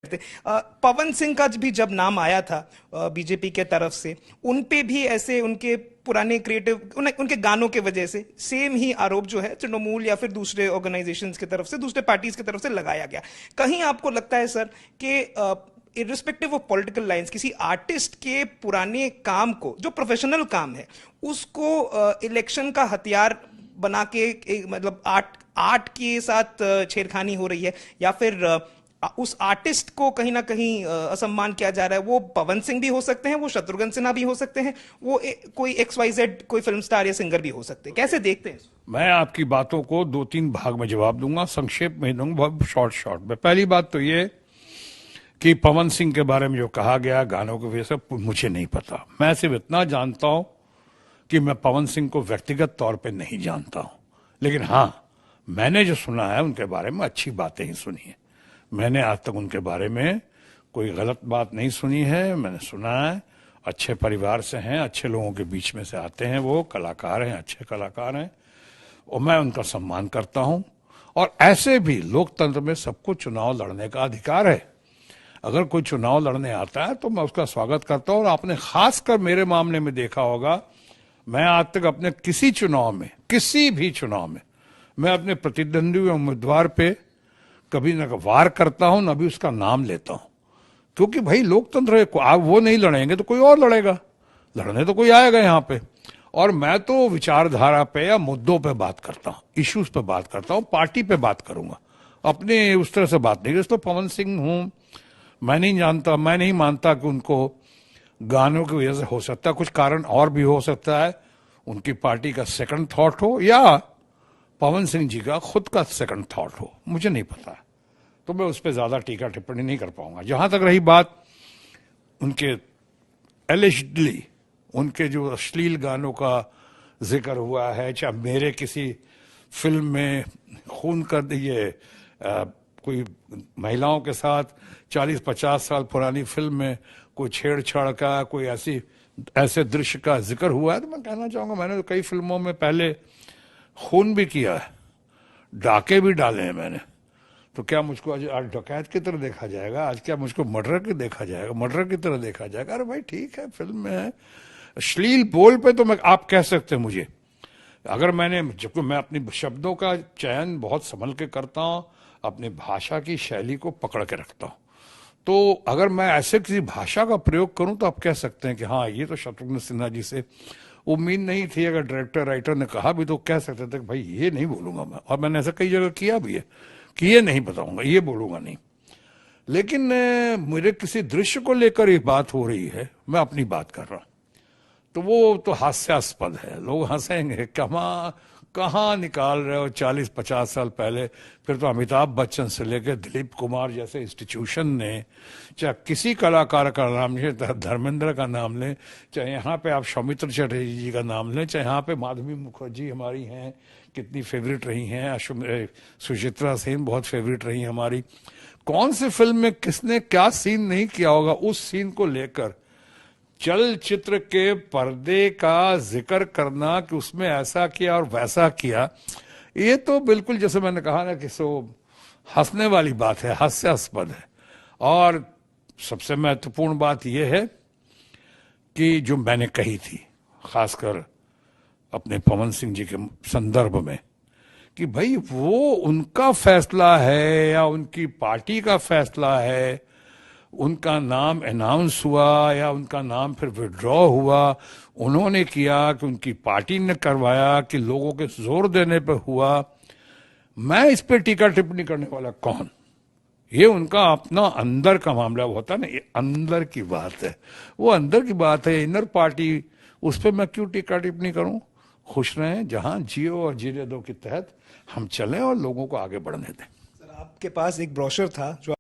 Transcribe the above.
थे। पवन सिंह का भी जब नाम आया था बीजेपी के तरफ से, उन पे भी ऐसे उनके पुराने क्रिएटिव उनके गानों के वजह से सेम ही आरोप जो है तृणमूल या फिर दूसरे ऑर्गेनाइजेशंस की तरफ से, दूसरे पार्टीज की तरफ से लगाया गया। कहीं आपको लगता है सर कि इरिस्पेक्टिव ऑफ पॉलिटिकल लाइंस किसी आर्टिस्ट के पुराने काम को, जो प्रोफेशनल काम है, उसको इलेक्शन का हथियार बना के मतलब आर्ट आर्ट के साथ छेड़खानी हो रही है, या फिर उस आर्टिस्ट को कहीं ना कहीं असम्मान किया जा रहा है? वो पवन सिंह भी हो सकते हैं, वो शत्रुघ्न सिन्हा भी हो सकते हैं, वो कोई XYZ कोई फिल्म स्टार या सिंगर भी हो सकते हैं। कैसे देखते हैं? मैं आपकी बातों को दो तीन भाग में जवाब दूंगा, संक्षेप में दूंगा, बहुत शॉर्ट में। पहली बात तो ये कि पवन सिंह के बारे में जो कहा गया गानों की वजह से, मुझे नहीं पता। मैं सिर्फ इतना जानता हूं कि मैं पवन सिंह को व्यक्तिगत तौर पे नहीं जानता हूं, लेकिन हाँ, मैंने जो सुना है उनके बारे में अच्छी बातें ही सुनी है। मैंने आज तक उनके बारे में कोई गलत बात नहीं सुनी है। मैंने सुना है अच्छे परिवार से हैं, अच्छे लोगों के बीच में से आते हैं, वो कलाकार हैं, अच्छे कलाकार हैं, और मैं उनका सम्मान करता हूं। और ऐसे भी लोकतंत्र में सबको चुनाव लड़ने का अधिकार है। अगर कोई चुनाव लड़ने आता है तो मैं उसका स्वागत करता हूं। और आपने खासकर मेरे मामले में देखा होगा, मैं आज तक अपने किसी चुनाव में, किसी भी चुनाव में, मैं अपने प्रतिद्वंदी उम्मीदवार पे कभी न वार करता हूं, न भी उसका नाम लेता हूं। क्योंकि भाई लोकतंत्र है, आप वो नहीं लड़ेंगे तो कोई और लड़ेगा, लड़ने तो कोई आएगा यहाँ पे। और मैं तो विचारधारा पे या मुद्दों पे बात करता हूँ, इश्यूज पे बात करता हूँ, पार्टी पे बात करूंगा, अपने उस तरह से बात नहीं। जैसे तो पवन सिंह हूं, मैं नहीं जानता, मैं नहीं मानता कि उनको गानों की वजह से हो सकता है, कुछ कारण और भी हो सकता है, उनकी पार्टी का सेकंड थॉट हो या पवन सिंह जी का खुद का सेकंड थॉट हो, मुझे नहीं पता। तो मैं उस पर ज्यादा टीका टिप्पणी नहीं कर पाऊंगा। जहां तक रही बात उनके एलिजिडली उनके जो अश्लील गानों का जिक्र हुआ है, चाहे मेरे किसी फिल्म में खून कर दिए, कोई महिलाओं के साथ 40-50 साल पुरानी फिल्म में कोई छेड़छाड़ का, कोई ऐसे दृश्य का जिक्र हुआ है, तो मैं कहना चाहूंगा मैंने तो कई फिल्मों में पहले खून भी किया है, डाके भी डाले हैं मैंने। तो क्या मुझको आज डकैत की तरह देखा जाएगा? आज क्या मुझको मर्डर की देखा जाएगा, मर्डर की तरह देखा जाएगा? अरे भाई ठीक है, फिल्म में है। अश्लील बोल पे तो मैं, आप कह सकते हैं मुझे, अगर मैंने, जबकि मैं अपनी शब्दों का चयन बहुत संभल के करता हूं, अपनी भाषा की शैली को पकड़ के रखता हूं, तो अगर मैं ऐसे किसी भाषा का प्रयोग करूं तो आप कह सकते हैं कि हाँ, ये तो शत्रुघ्न सिन्हा जी से उम्मीद नहीं थी। अगर डायरेक्टर राइटर ने कहा भी तो कह सकते थे कि भाई ये नहीं बोलूंगा मैं, और मैंने ऐसा कई जगह किया भी है कि ये नहीं बताऊंगा, ये बोलूंगा नहीं। लेकिन मेरे किसी दृश्य को लेकर ये बात हो रही है, मैं अपनी बात कर रहा हूं, तो वो तो हास्यास्पद है। लोग हंसेंगे, कहाँ निकाल रहे हो 40-50 साल पहले। फिर तो अमिताभ बच्चन से लेकर दिलीप कुमार जैसे इंस्टीट्यूशन ने, चाहे किसी कलाकार का नाम लें, चाहे धर्मेंद्र का नाम लें, चाहे यहाँ पे आप सौमित्र चटर्जी जी का नाम लें, चाहे यहाँ पे माधवी मुखर्जी हमारी हैं, कितनी फेवरेट रही हैं, सुचित्रा सेन बहुत फेवरेट रही हमारी। कौन सी फिल्म में किसने क्या सीन नहीं किया होगा, उस सीन को लेकर चलचित्र के पर्दे का जिक्र करना कि उसमें ऐसा किया और वैसा किया, ये तो बिल्कुल जैसे मैंने कहा ना कि सो हंसने वाली बात है, हास्यास्पद है। और सबसे महत्वपूर्ण बात यह है कि जो मैंने कही थी, खासकर अपने पवन सिंह जी के संदर्भ में, कि भाई वो उनका फैसला है या उनकी पार्टी का फैसला है, उनका नाम अनाउंस हुआ या उनका नाम फिर विड्रॉ हुआ, उन्होंने किया कि उनकी पार्टी ने करवाया कि लोगों के जोर देने पर हुआ, मैं इस पे टीका टिप्पणी करने वाला कौन? ये उनका अपना अंदर का मामला होता है ना, ये अंदर की बात है, वो अंदर की बात है, इनर पार्टी, उस पर मैं क्यों टीका टिप्पणी करूं? खुश रहें, जहां जियो और जीने दो के तहत हम चलें और लोगों को आगे बढ़ने दें। सर, आपके पास एक ब्रोशर था जो